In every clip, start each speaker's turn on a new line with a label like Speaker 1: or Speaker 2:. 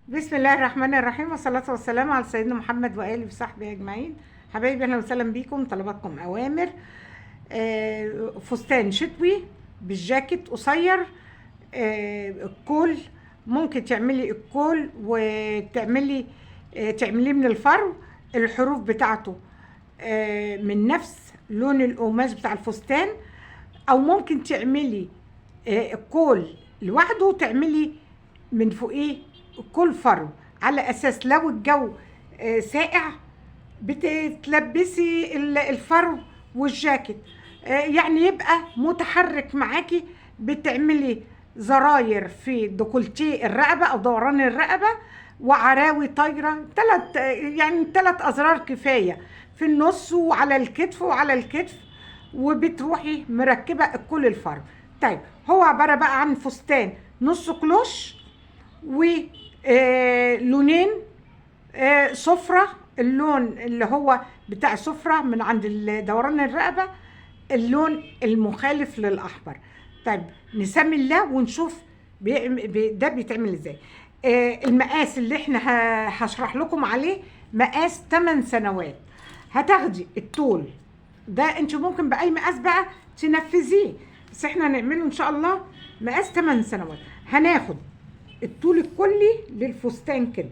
Speaker 1: بسم الله الرحمن الرحيم، والصلاة والسلام على سيدنا محمد وآله وصحبه أجمعين. حبايبي أهلا وسهلا بيكم. طلباتكم أوامر. فستان شتوي بالجاكيت قصير. الكول ممكن تعملي الكول وتعملي تعمليه من الفرو. الحروف بتاعته من نفس لون القماش بتاع الفستان، أو ممكن تعملي الكول لوحده وتعملي من فوقيه كل فرو، على اساس لو الجو ساقع بتلبسي الفرو والجاكيت، يعني يبقى متحرك معاكي. بتعملي زراير في ديكولتيه الرقبه او دوران الرقبه، وعراوي طايره ثلاث ازرار كفايه في النص وعلى الكتف وعلى الكتف، وبتروحي مركبه كل الفرو. طيب، هو عباره بقى عن فستان نص كلوش ولونين. صفرة، اللون اللي هو بتاع صفرة من عند دوران الرقبة، اللون المخالف للأحمر. طيب، نسمي الله ونشوف ده بيتعمل ازاي. المقاس اللي احنا هشرح لكم عليه مقاس 8 سنوات. هتاخدي الطول ده، انت ممكن بأي مقاس بقى تنفذيه، بس احنا هنعمله ان شاء الله مقاس 8 سنوات. هناخد الطول الكلي للفستان كده.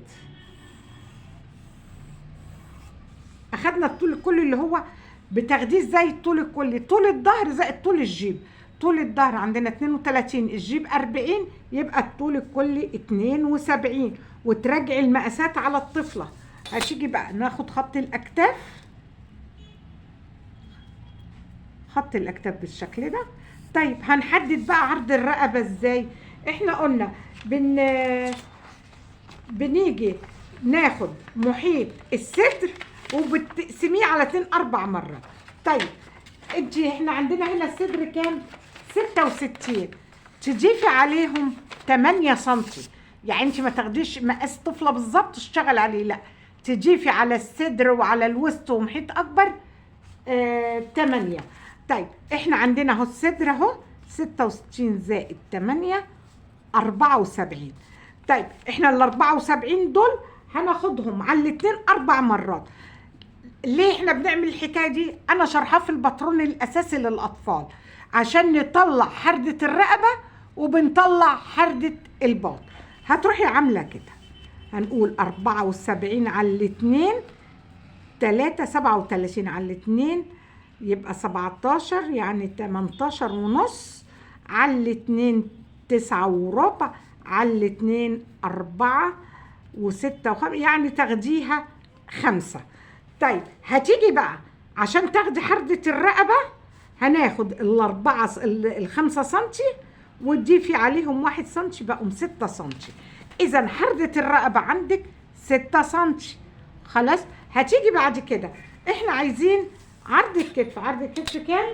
Speaker 1: اخدنا الطول الكلي اللي هو بتاخديه ازاي؟ الطول الكلي طول الظهر زائد طول الجيب. طول الظهر عندنا 32، الجيب 40، يبقى الطول الكلي 72. وتراجعي المقاسات على الطفله. هتيجي بقى ناخد خط الاكتاف. خط الاكتاف بالشكل ده. طيب، هنحدد بقى عرض الرقبه ازاي؟ احنا قلنا بنيجي ناخد محيط الصدر وبتقسميه على 2 4 مرات. طيب، احنا عندنا هنا الصدر كام؟ 66. تضيفي عليهم 8 سنتي. يعني انت ما تاخديش مقاس طفله بالظبط تشتغل عليه، لا، تضيفي على الصدر وعلى الوسط ومحيط اكبر 8. طيب، احنا عندنا اهو الصدر اهو 66 زائد 8 74. طيب، احنا ال 74 دول هناخدهم على الاتنين 4 مرات. ليه احنا بنعمل الحكايه دي؟ انا شرحها في الباترون الاساسي للاطفال عشان نطلع حردة الرقبه وبنطلع حردة الباط. هتروحي عامله كده، هنقول 74 على الاتنين 3، 37 على الاتنين يبقى 17، يعني 18 ونص على الاتنين 9 وربع على الاتنين 4 و6 و5، يعني تاخديها 5. طيب، هتيجي بقى عشان تاخدي حردة الرقبة هناخد ال5 سنتي وتضيفي عليهم 1 سنتي، بقوا 6 سنتي. إذا حردة الرقبة عندك 6 سنتي. خلاص، هتيجي بعد كده احنا عايزين عرض الكتف. عرض الكتف كام؟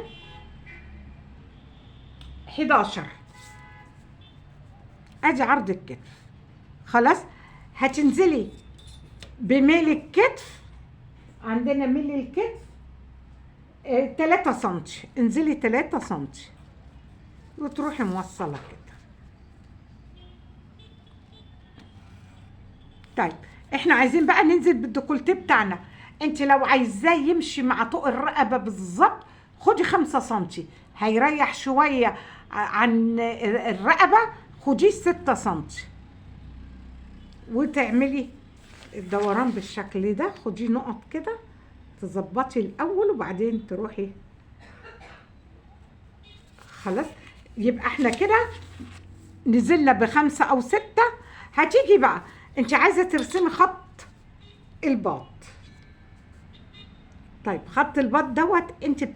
Speaker 1: 11. ادي عرض الكتف. خلاص، هتنزلي بميل الكتف. عندنا ميل الكتف 3 سنتي، انزلي 3 سنتي وتروحي موصله كده. طيب، احنا عايزين بقى ننزل بالديكولتيه بتاعنا. انت لو عايزاه يمشي مع طوق الرقبه بالظبط خدي 5 سنتي، هيريح شويه عن الرقبه خديه 6 سنتي وتعملي الدوران بالشكل ده. خديه نقط كده تظبطي الاول وبعدين تروحي. خلاص، يبقى احنا كده نزلنا ب5 أو 6. هتيجي بقى انت عايزه ترسمي خط الباط. طيب، خط الباط دوت انت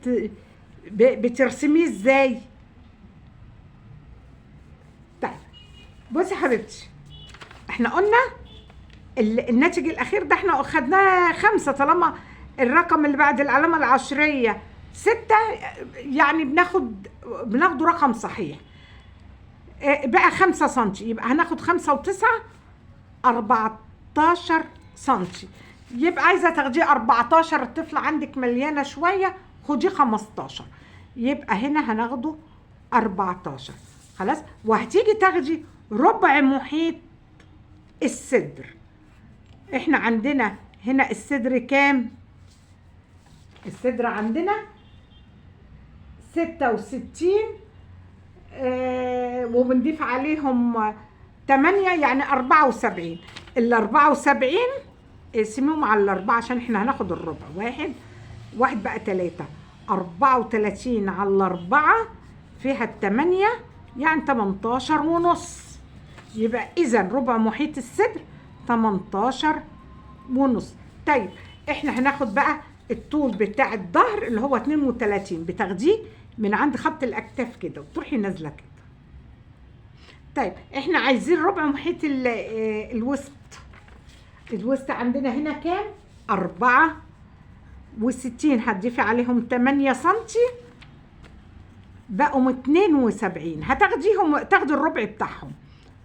Speaker 1: بترسميه ازاي؟ طيب، بصي يا حبيبتي، احنا قلنا الناتج الاخير ده احنا اخدناه 5، طالما الرقم اللي بعد العلامه العشريه 6 يعني بناخده رقم صحيح. بقى 5 سنتي، يبقى هناخد 5 و9 14 سنتي. يبقى عايزه تاخديه 14، الطفله عندك مليانه شويه خديه 15، يبقى هنا هناخده 14. خلاص، وهتيجي تاخدي ربع محيط الصدر. احنا عندنا هنا الصدر كام؟ الصدر عندنا 66، وبنضيف عليهم 8 يعني 74. ال 74 اقسميهم على الأربعة عشان احنا هناخد الربع. واحد بقى 3. 34 على 4 فيها التمانية يعني 18 ونص. يبقى إذا ربع محيط الصدر 18 ونص. طيب احنا هناخد بقى الطول بتاع الظهر اللي هو 32، بتاخديه من عند خط الأكتاف كده وتروحي نازلة كده. طيب احنا عايزين ربع محيط الوسط. الوسط عندنا هنا كام؟ 64. هتضيفي عليهم 8 سنتي بقوا 72. تاخدي الربع بتاعهم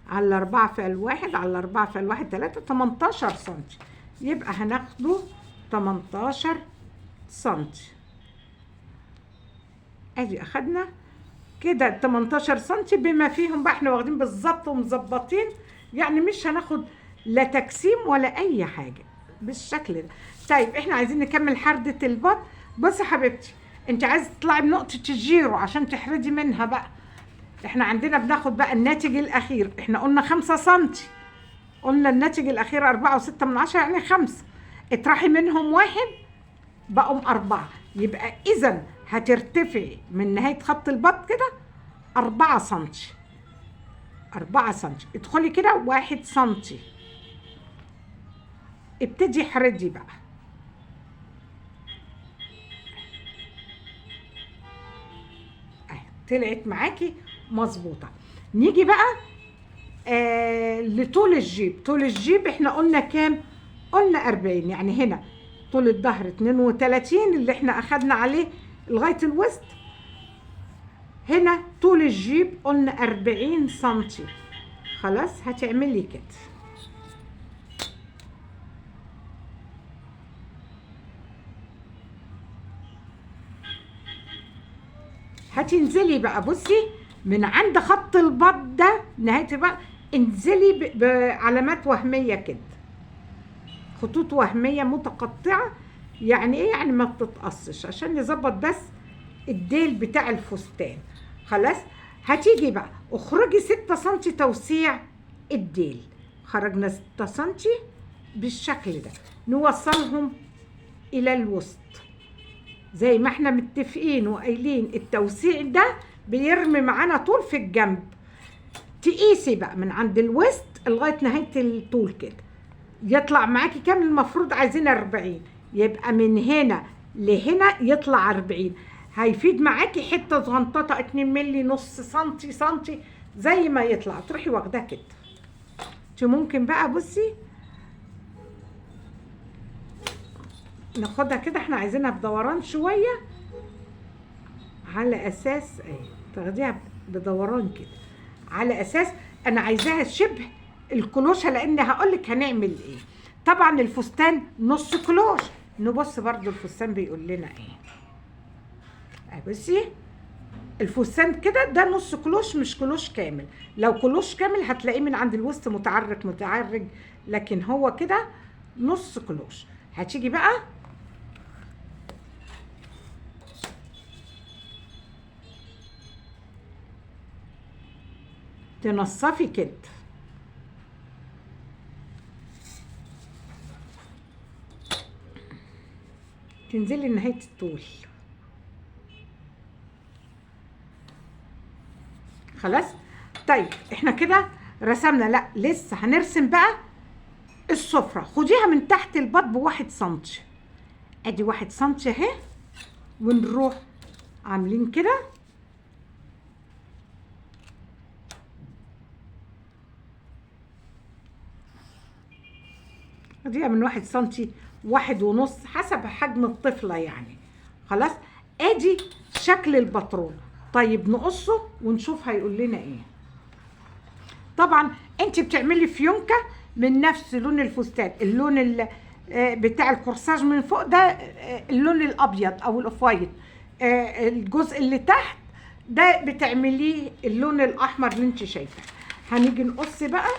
Speaker 1: على 4 في الواحد على 4 في الواحد 3 18 سنتي. يبقى هناخده 18 سنتي. ادي اخدنا كده 18 سنتي بما فيهم بقى احنا واخدين بالظبط ومظبطين، يعني مش هناخد لا تجسيم ولا اي حاجه بالشكل ده. طيب احنا عايزين نكمل حردة البط. بصي يا حبيبتي، انت عايزه تطلعي بنقطه الجيرو عشان تحردي منها بقى. احنا عندنا بناخد بقى الناتج الاخير. احنا قلنا 5 سنتي، قلنا الناتج الاخير 4.6 يعني 5. اطرحي منهم 1 بقوا 4. يبقى اذا هترتفعي من نهايه خط البط كده 4 سنتي. 4 سنتي. ادخلي كده 1 سنتي. ابتدي احردي بقى. طلعت معاكي مظبوطه. نيجي بقى لطول الجيب. طول الجيب احنا قلنا كام؟ قلنا 40. يعني هنا طول الظهر 32 اللي احنا اخدنا عليه لغايه الوسط. هنا طول الجيب قلنا 40 سنتي. خلاص هتعملي كده. هتنزلي بقى بصي من عند خط البط ده نهاية بقى، انزلي بعلامات وهمية كده، خطوط وهمية متقطعة. يعني ايه؟ يعني ما بتتقصش عشان نظبط بس الديل بتاع الفستان. خلاص هتيجي بقى اخرجي 6 سنتي توسيع الديل. خرجنا 6 سنتي بالشكل ده، نوصلهم الى الوسط زي ما احنا متفقين وقايلين. التوسيع ده بيرمي معانا طول في الجنب. تقيسي بقى من عند الوسط لغايه نهايه الطول كده يطلع معاكي كام؟ المفروض عايزين 40، يبقى من هنا لهنا يطلع 40. هيفيد معاكي حته صغنططه 2 مللي، نص سنتي، سنتي، زي ما يطلع تروحي واخداه كده. انت ممكن بقى بصي ناخدها كده، احنا عايزينها بدوران شويه على اساس ايه، تاخديها بدوران كده على اساس انا عايزاها شبه الكلوشه، لان هقولك هنعمل ايه. طبعا الفستان نص كلوش. نبص برضو الفستان بيقول لنا ايه. بصي الفستان كده ده نص كلوش مش كلوش كامل. لو كلوش كامل هتلاقيه من عند الوسط متعرج، لكن هو كده نص كلوش. هتيجي بقى تنصفي كده، تنزلي لنهاية الطول. خلاص. طيب احنا كده رسمنا، لا لسه هنرسم بقى السفرة. خديها من تحت البط ب1 سنتي. ادي 1 سنتي اهي، ونروح عاملين كده خديها من 1 سنتي، 1.5 حسب حجم الطفلة يعني. خلاص ادي شكل البطرون. طيب نقصه ونشوف هيقول لنا ايه. طبعا انت بتعملي فيونكة من نفس لون الفستان، اللون بتاع الكورساج من فوق ده اللون الابيض او الاوف وايت. الجزء اللي تحت ده بتعمليه اللون الاحمر اللي انت شايفاه. هنيجي نقص بقى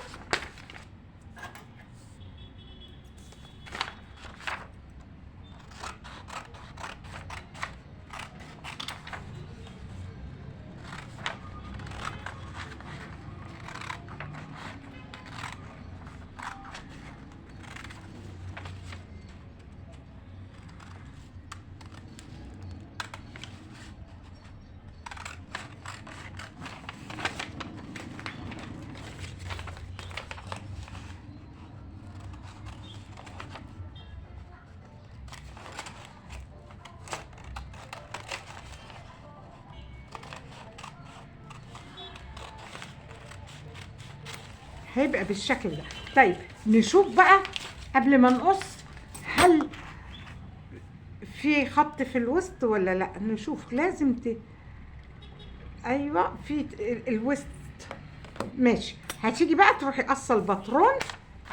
Speaker 1: هيبقى بالشكل ده. طيب نشوف بقى قبل ما نقص هل في خط في الوسط ولا لا. نشوف لازم ايوه في الوسط ماشي. هتيجي بقى تروحي قصه الباترون.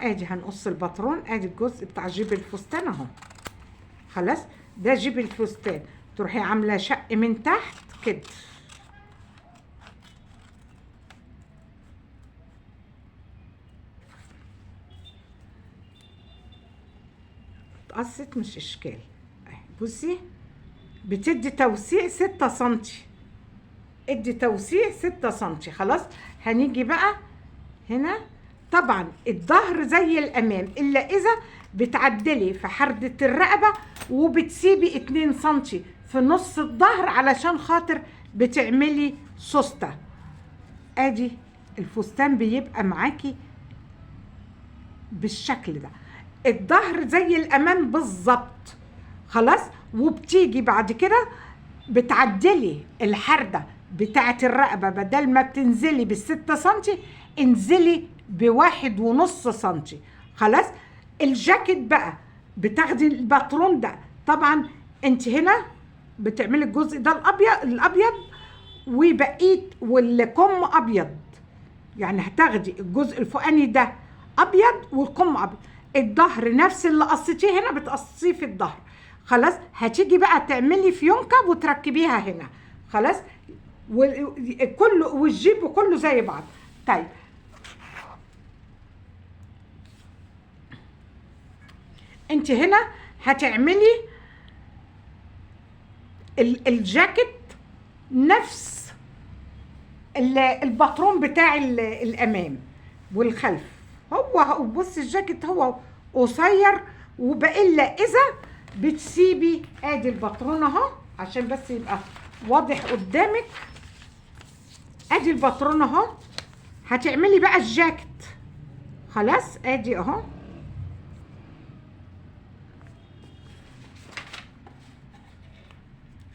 Speaker 1: ادي هنقص الباترون، ادي الجزء بتاع جيب الفستان اهو. خلاص ده جيب الفستان، تروحي عامله شق من تحت كده. اتقصت مش اشكال. بصي بتدي توسيع 6 سنتي، ادي توسيع 6 سنتي. خلاص هنيجي بقى هنا. طبعا الظهر زي الامام الا اذا بتعدلي في حردة الرقبة وبتسيبي 2 سنتي في نص الظهر علشان خاطر بتعملي سوستة. ادي الفستان بيبقى معاكي بالشكل ده، الظهر زي الامام بالظبط. خلاص وبتيجي بعد كده بتعدلي الحردة بتاعة الرقبة، بدل ما بتنزلي ب6 سنتي انزلي ب1.5 سنتي. خلاص الجاكيت بقى بتاخدي الباترون ده. طبعا انت هنا بتعملي الجزء ده الابيض وبقيت والكم ابيض، يعني هتاخدي الجزء الفوقاني ده ابيض والكم ابيض. الظهر نفس اللي قصيتيه هنا بتقصيه في الظهر. خلاص هتيجي بقى تعملي فيونكه وتركبيها هنا. خلاص وكله والجيب وكله زي بعض. طيب انت هنا هتعملي الجاكيت نفس الباترون بتاع الامام والخلف. هو بص الجاكيت هو قصير وبإلا اذا بتسيبي ادي الباترون اهو عشان بس يبقى واضح قدامك. ادي الباترون اهو، هتعملي بقى الجاكيت. خلاص ادي اهو،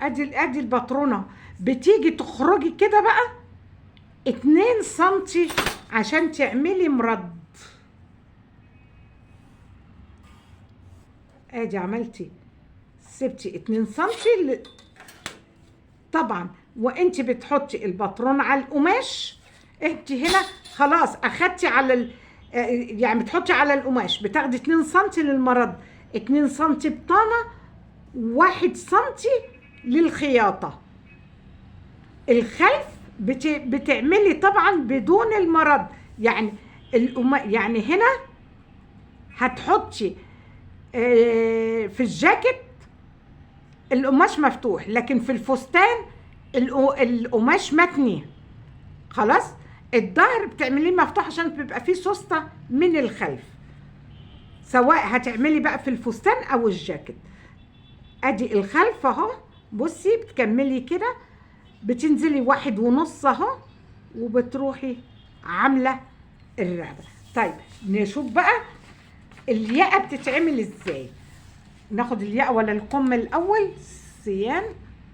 Speaker 1: ادي الباترونه. بتيجي تخرجي كده بقى 2 سنتي عشان تعملي مرد. ادي عملتي سبتي 2 سنتي طبعا. وانت بتحطي الباترون على القماش، انت هنا خلاص اخدتي على يعني بتحطي على القماش بتاخدي 2 سنتي للمرد، 2 سنتي بطانه، 1 سنتي للخياطه. الخلف بتعملي طبعا بدون المرد، يعني يعني هنا هتحطي في الجاكيت القماش مفتوح، لكن في الفستان القماش متني. خلاص الظهر بتعمليه مفتوح عشان بيبقى فيه سوسته من الخلف، سواء هتعملي بقى في الفستان او الجاكيت. ادي الخلف اهو. بصي بتكملي كده، بتنزلي 1.5 اهو وبتروحي عامله الرقبه. طيب نشوف بقى الياقه بتتعمل ازاي. ناخد الياقه ولا الكم الاول؟ سيان.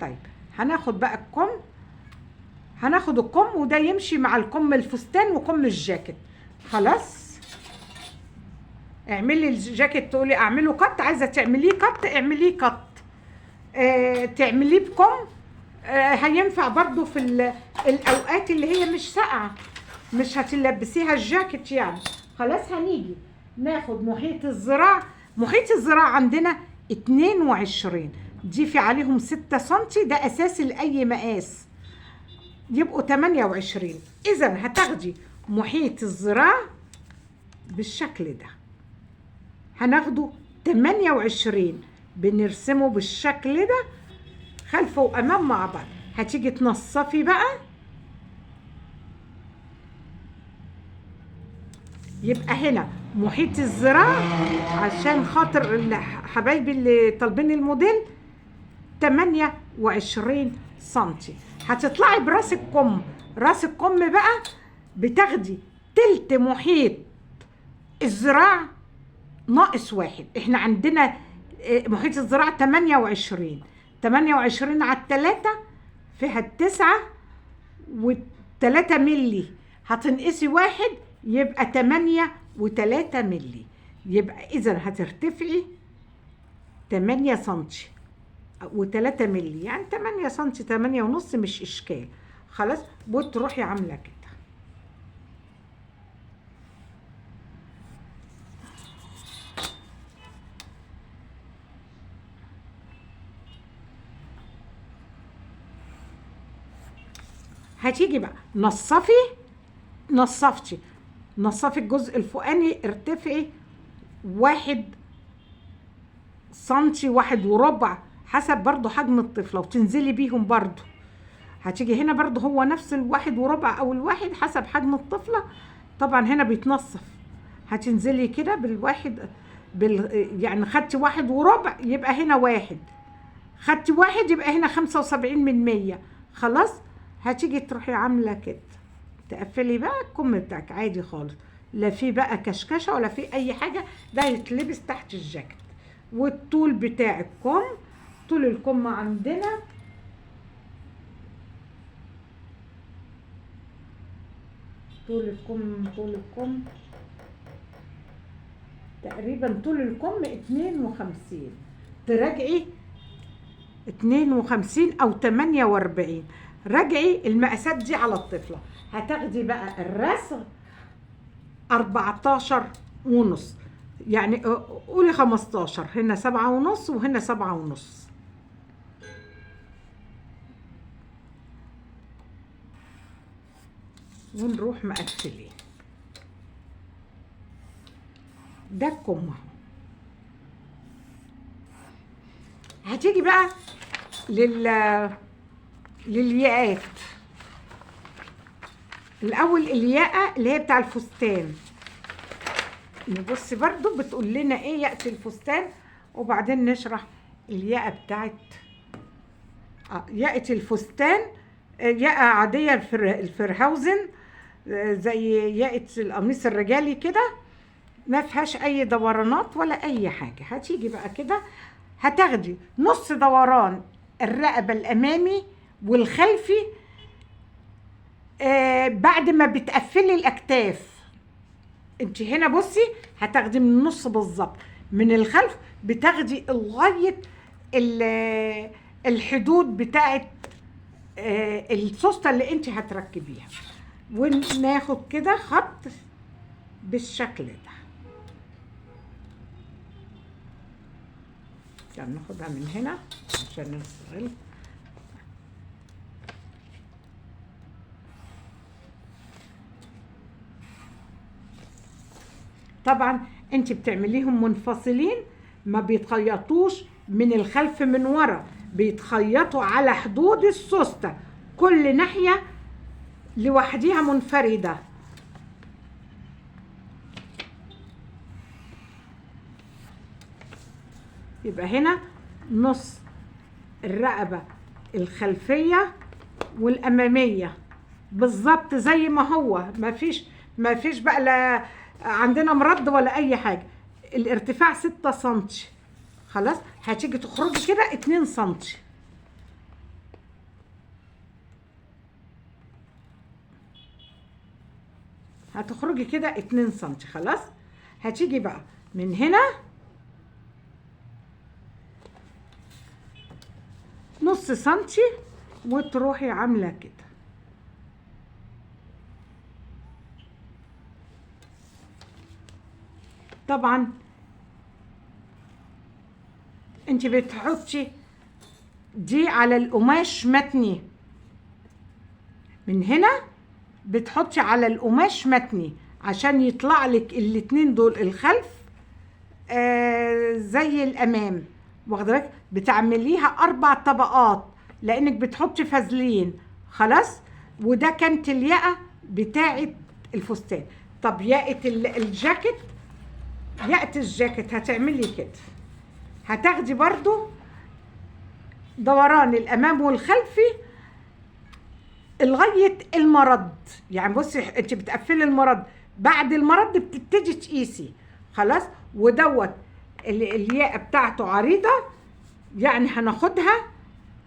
Speaker 1: طيب هناخد بقى الكم، هناخد الكم وده يمشي مع الكم الفستان وكم الجاكيت. خلاص اعملي الجاكيت تقولي اعمله قط، عايزه تعمليه قط اعمليه قط، تعمليه بكم هينفع برضو في الاوقات اللي هي مش ساقعه، مش هتلبسيها الجاكيت يعني. خلاص هنيجي ناخد محيط الذراع. محيط الذراع عندنا 22، ضيفي عليهم 6 سنتي، ده اساسي لاي مقاس، يبقوا 28. اذا هتاخدي محيط الذراع بالشكل ده، هناخده 28 بنرسمه بالشكل ده خلف وامام مع بعض. هتيجي تنصفي بقى، يبقى هنا محيط الذراع عشان خاطر حبايبي اللي طالبين الموديل 28 سنتي. هتطلعي براس الكم. راس الكم بقى بتاخدي تلت محيط الذراع ناقص 1. احنا عندنا محيط الذراع 28 على 3 فيها 9 و3 ملي، هتنقصي 1 يبقى 8 و3 ملي. يبقى اذا هترتفعي 8 سنتي و3 ملي، يعني 8 سنتي 8 ونص مش اشكال. خلاص، وتروحي عامله كده. هتيجي بقى نصفي الجزء الفوقاني، ارتفعي 1 سنتي 1 وربع حسب برضو حجم الطفلة، وتنزلي بيهم برضو. هتيجي هنا برضو هو نفس 1 وربع او 1 حسب حجم الطفلة. طبعا هنا بيتنصف، هتنزلي كده يعني خدتي 1 وربع يبقى هنا 1، خدتي 1 يبقى هنا 75%. خلاص، هتيجي تروحي عاملة كده، تقفلي بقى الكم بتاعك عادي خالص، لا في بقى كشكشة ولا في اي حاجة، ده يتلبس تحت الجاكيت. والطول بتاع الكم، طول الكم عندنا طول الكم تقريبا، طول الكم 52، تراجعي 52 او 48. راجعي المقاسات دي على الطفلة. هتاخدي بقى الرسم 14 ونص، يعني قولي 15، هنا 7 ونص وهنا 7 ونص. ونروح مقفلين ده الكم اهو. هتيجي بقى للياقات. الاول الياقه اللي هي بتاع الفستان، نبص برضو بتقول لنا ايه ياقه الفستان، وبعدين نشرح الياقه بتاعت ياقه الفستان. ياقه عاديه الفرهاوزن، زي ياقه القميص الرجالي كده، ما فيهاش اي دورانات ولا اي حاجه. هتيجي بقى كده، هتاخدي نص دوران الرقبه الامامي والخلفي بعد ما بتقفلي الاكتاف. انت هنا بصي هتاخدي من النص بالظبط، من الخلف بتاخدي لغايه الحدود بتاعت السوسته اللي انت هتركبيها. وناخد كده خط بالشكل ده. يعني ناخدها من هنا عشان نستغل. طبعا انت بتعمليهم منفصلين، ما بيتخيطوش من الخلف من ورا، بيتخيطوا على حدود السوسته، كل ناحيه لوحديها منفرده. يبقى هنا نص الرقبه الخلفيه والاماميه بالظبط زي ما هو، ما فيش بقى لا عندنا مرد ولا اي حاجه. الارتفاع 6 سنتي. خلاص، هتيجي تخرجي كده 2 سنتي. هتخرجي كده 2 سنتي. خلاص، هتيجي بقى من هنا نص سنتي وتروحي عامله كده. طبعا انت بتحطي دي على القماش متني، من هنا بتحطي على القماش متني عشان يطلع لك الاتنين دول الخلف زي الامام. واخده بالك؟ بتعمليها 4 طبقات لانك بتحطي فازلين. خلاص، وده كانت الياقه بتاعه الفستان. طب ياقه الجاكيت، ياقه الجاكيت هتعملي كده، هتاخدي برضو دوران الامام والخلفي لغايه المرد. يعني بصي انت بتقفلي المرد، بعد المرد بتبتدي تقيسي. خلاص، ودوت الياقه بتاعته عريضه، يعني هناخدها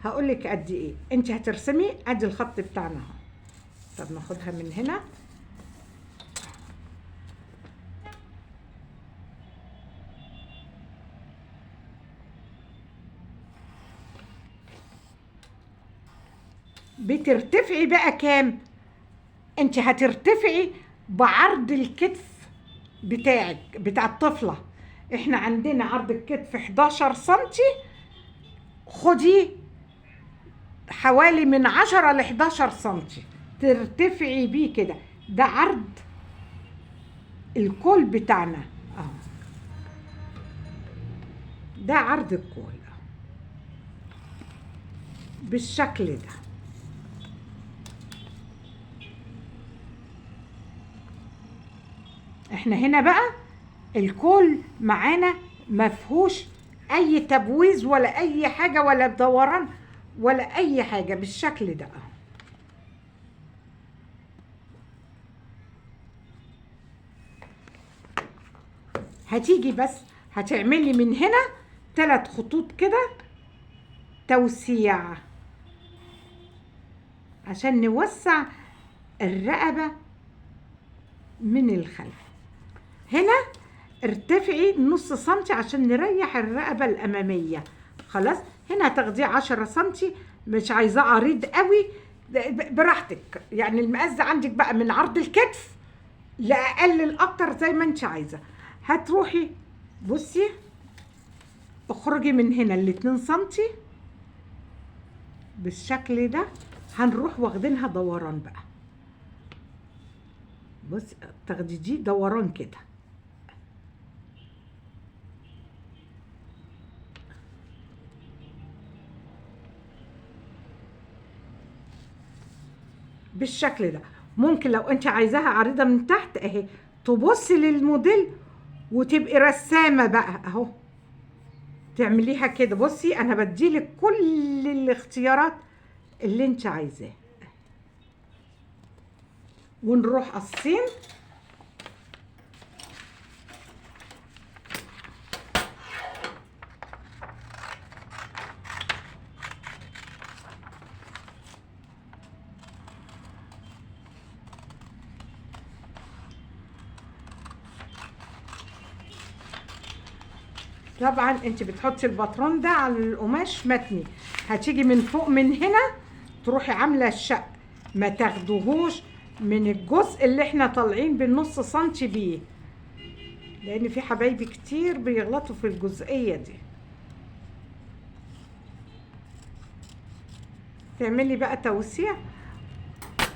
Speaker 1: هقول لك قد ايه. انت هترسمي ادي الخط بتاعنا اهو. طب ناخدها من هنا بترتفعي بقى كام؟ انت هترتفعي بعرض الكتف بتاعك بتاع الطفلة. احنا عندنا عرض الكتف 11 سنتي، خدي حوالي من 10 ل 11 سنتي ترتفعي بيه كده. ده عرض الكول بتاعنا اهو، ده عرض الكول بالشكل ده. احنا هنا بقى الكول معانا مفهوش اي تبويز ولا اي حاجة ولا دوران ولا اي حاجة، بالشكل ده. هتيجي بس هتعملي من هنا 3 خطوط كده توسيع عشان نوسع الرقبة من الخلف. هنا ارتفعي نص سنتي عشان نريح الرقبة الأمامية. خلاص، هنا هتاخديه 10 سنتي، مش عايزاه عريض قوي، براحتك. يعني المقاس عندك بقى من عرض الكتف لأقلل أكتر زي ما انت عايزة. هتروحي بصي اخرجي من هنا ال2 سنتي بالشكل ده، هنروح واخدينها دوران بقى. بص تاخدي دي دوران كده، بالشكل ده. ممكن لو انت عايزاها عريضة من تحت اهي تبصي للموديل وتبقي رسامة بقى اهو، تعمليها كده. بصي انا بديلك كل الاختيارات اللي انت عايزاه. ونروح قصين طبعا انت بتحطي الباترون ده على القماش متني، هتيجي من فوق من هنا تروحي عامله الشق، ما تاخدوهوش من الجزء اللي احنا طالعين بالنص سنتي بيه، لان في حبايبي كتير بيغلطوا في الجزئيه دي. تعملي بقى توسيع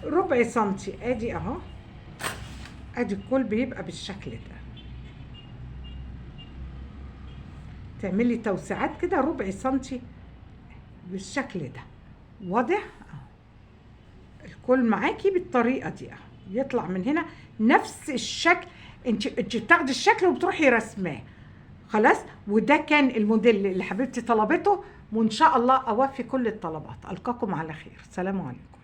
Speaker 1: ربع سنتي، ادي اهو، ادي الكل بيبقى بالشكل ده. تعملي توسيعات كده ربع سنتي بالشكل ده، واضح؟ الكل معاكي بالطريقه دي اهو، يطلع من هنا نفس الشكل. انت بتاخدي الشكل وبتروحي رسماه. خلاص، وده كان الموديل اللي حبيبتي طلبته، وان شاء الله اوفي كل الطلبات. القاكم على خير، سلام عليكم.